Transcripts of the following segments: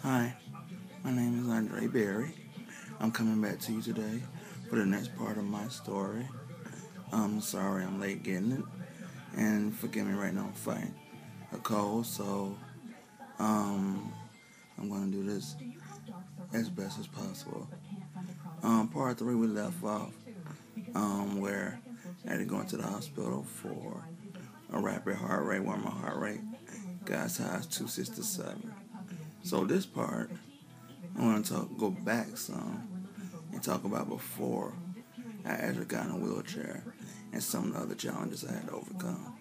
Hi, my name is Andre Berry. I'm coming back to you today for the next part of my story. I'm sorry I'm late getting it, and forgive me right now, I'm fighting a cold, so I'm going to do this as best as possible. Part 3 we left off where I had to go into the hospital for a rapid heart rate where my heart rate got as high as 267. So this part, I want to go back some and talk about before I actually got in a wheelchair and some of the other challenges I had to overcome.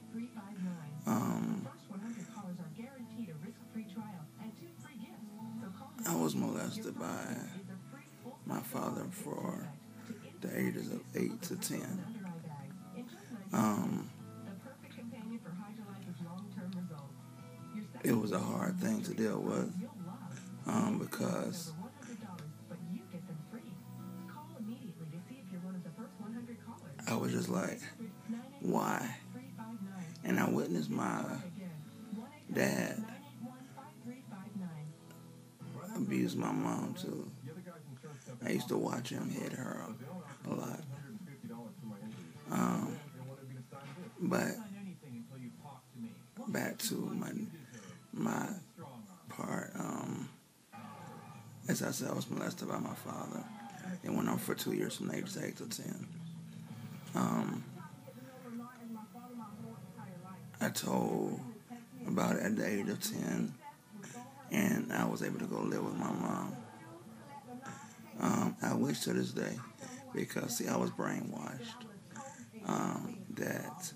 I was molested by my father for the ages of 8 to 10. It was a hard thing to deal with because I was just like, why? And I witnessed my dad abuse my mom too. I used to watch him hit her a lot. But back to my part. As I said, I was molested by my father. It went on for 2 years from the age of 8 to 10. I told about it at the age of 10, and I was able to go live with my mom. I wish to this day, because see, I was brainwashed, that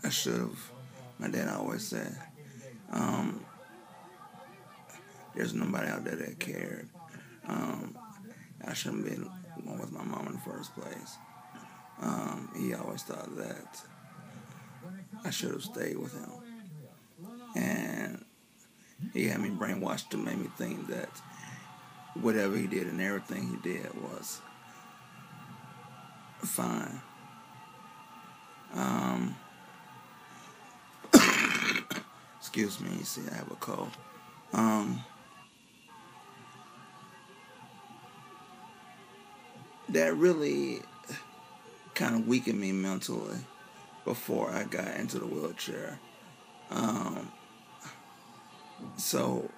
I should have. My dad always said, there's nobody out there that cared. I shouldn't be going with my mom in the first place. He always thought that I should have stayed with him. And he had me brainwashed to make me think that whatever he did and everything he did was fine. Excuse me, you see, I have a cold. That really kind of weakened me mentally before I got into the wheelchair. So,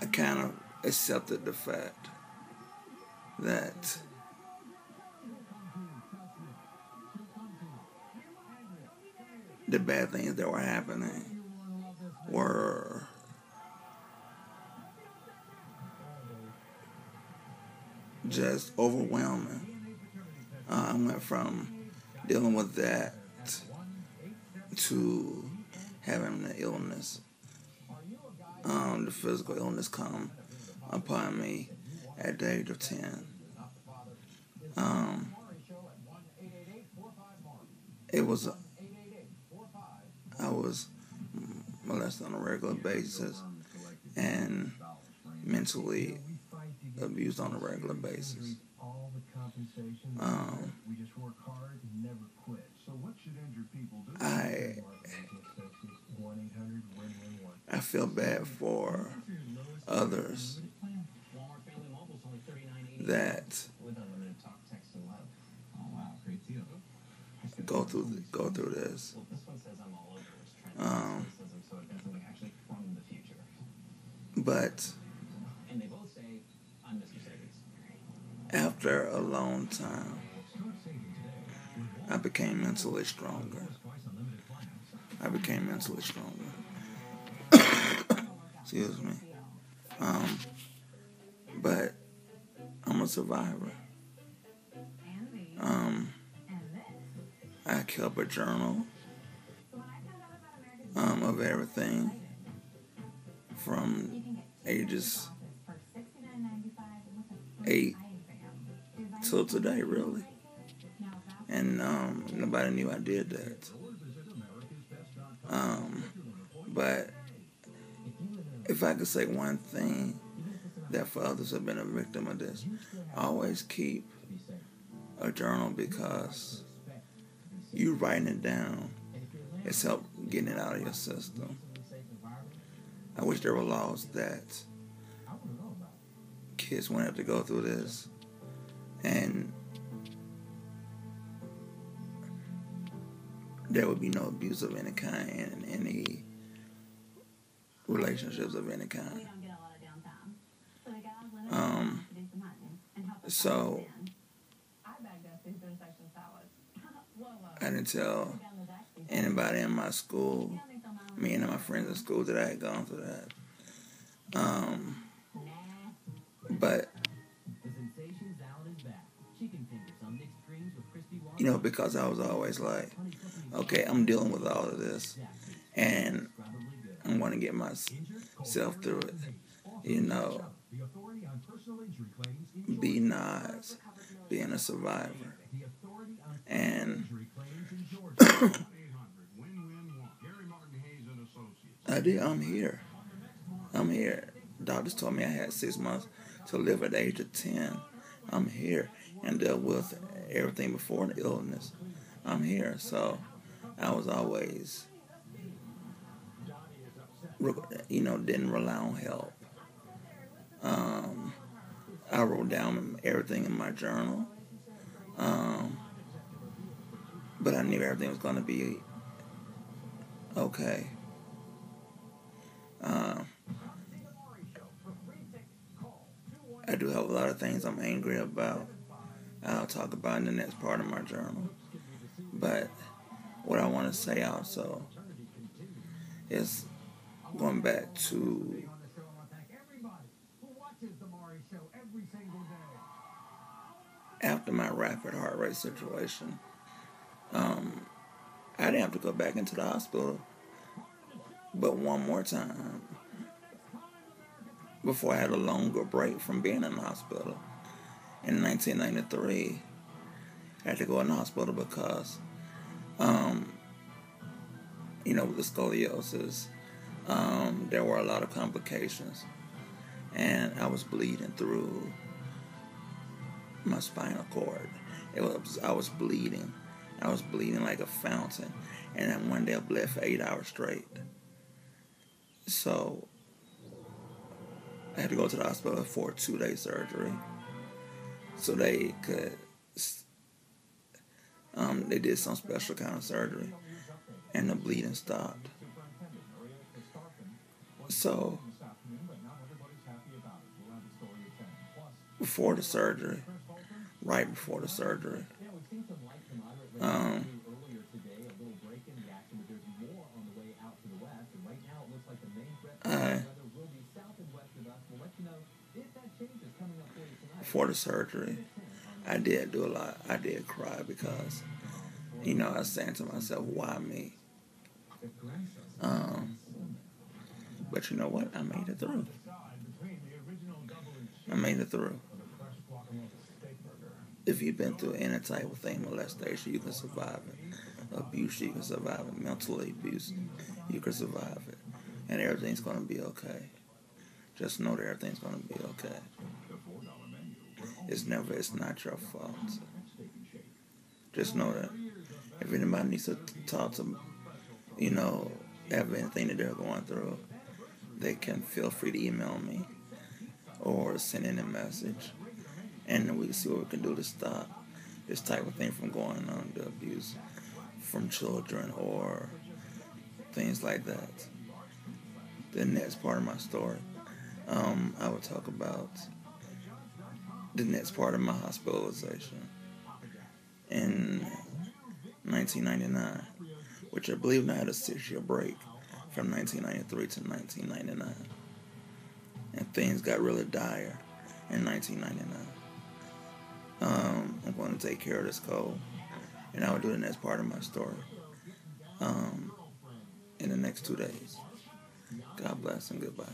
I kind of accepted the fact that the bad things that were happening were just overwhelming. I went from dealing with that to having the illness. The physical illness come upon me at the age of 10. I was molested on a regular basis and mentally abused on a regular basis. I feel bad for others that go through this. But after a long time, I became mentally stronger. Excuse me. But I'm a survivor. I kept a journal of everything from ages 8 till today, really. And nobody knew I did that. But if I could say one thing that for others who have been a victim of this, always keep a journal, because you writing it down, it's help getting it out of your system. I wish there were laws that kids wouldn't have to go through this, and there would be no abuse of any kind in any relationships of any kind. So I didn't tell anybody in my school, me and my friends in school, that I had gone through that. But because I was always like, okay, I'm dealing with all of this, and I want to get myself through it. Be nice, being a survivor. And I'm here. Doctors told me I had 6 months to live at the age of 10. I'm here and dealt with everything before the illness. I'm here. So I was always, didn't rely on help. I wrote down everything in my journal. But I knew everything was going to be okay. I do have a lot of things I'm angry about. I'll talk about in the next part of my journal. But what I want to say also is going back to after my rapid heart rate situation. I didn't have to go back into the hospital but one more time before I had a longer break from being in the hospital. In 1993, I had to go in the hospital because, with the scoliosis, there were a lot of complications, and I was bleeding through my spinal cord. I was bleeding like a fountain, and then one day I bled for 8 hours straight. So I had to go to the hospital for a 2-day surgery, so they could. They did some special kind of surgery, and the bleeding stopped. So before the surgery, right before the surgery, before the surgery, I did do a lot. I did cry because, I was saying to myself, why me? But you know what? I made it through. If you've been through any type of thing, molestation, you can survive it. Abuse, you can survive it. Mental abuse, you can survive it. And everything's going to be okay. Just know that everything's going to be okay. It's not your fault. Just know that if anybody needs to talk to, have anything that they're going through, they can feel free to email me or send in a message, and we can see what we can do to stop this type of thing from going on, the abuse from children or things like that. The next part of my story, I will talk about the next part of my hospitalization in 1999, which I believe I had a 6-year break from 1993 to 1999. And things got really dire in 1999. I'm going to take care of this cold, and I will do the next part of my story in the next 2 days. God bless and goodbye.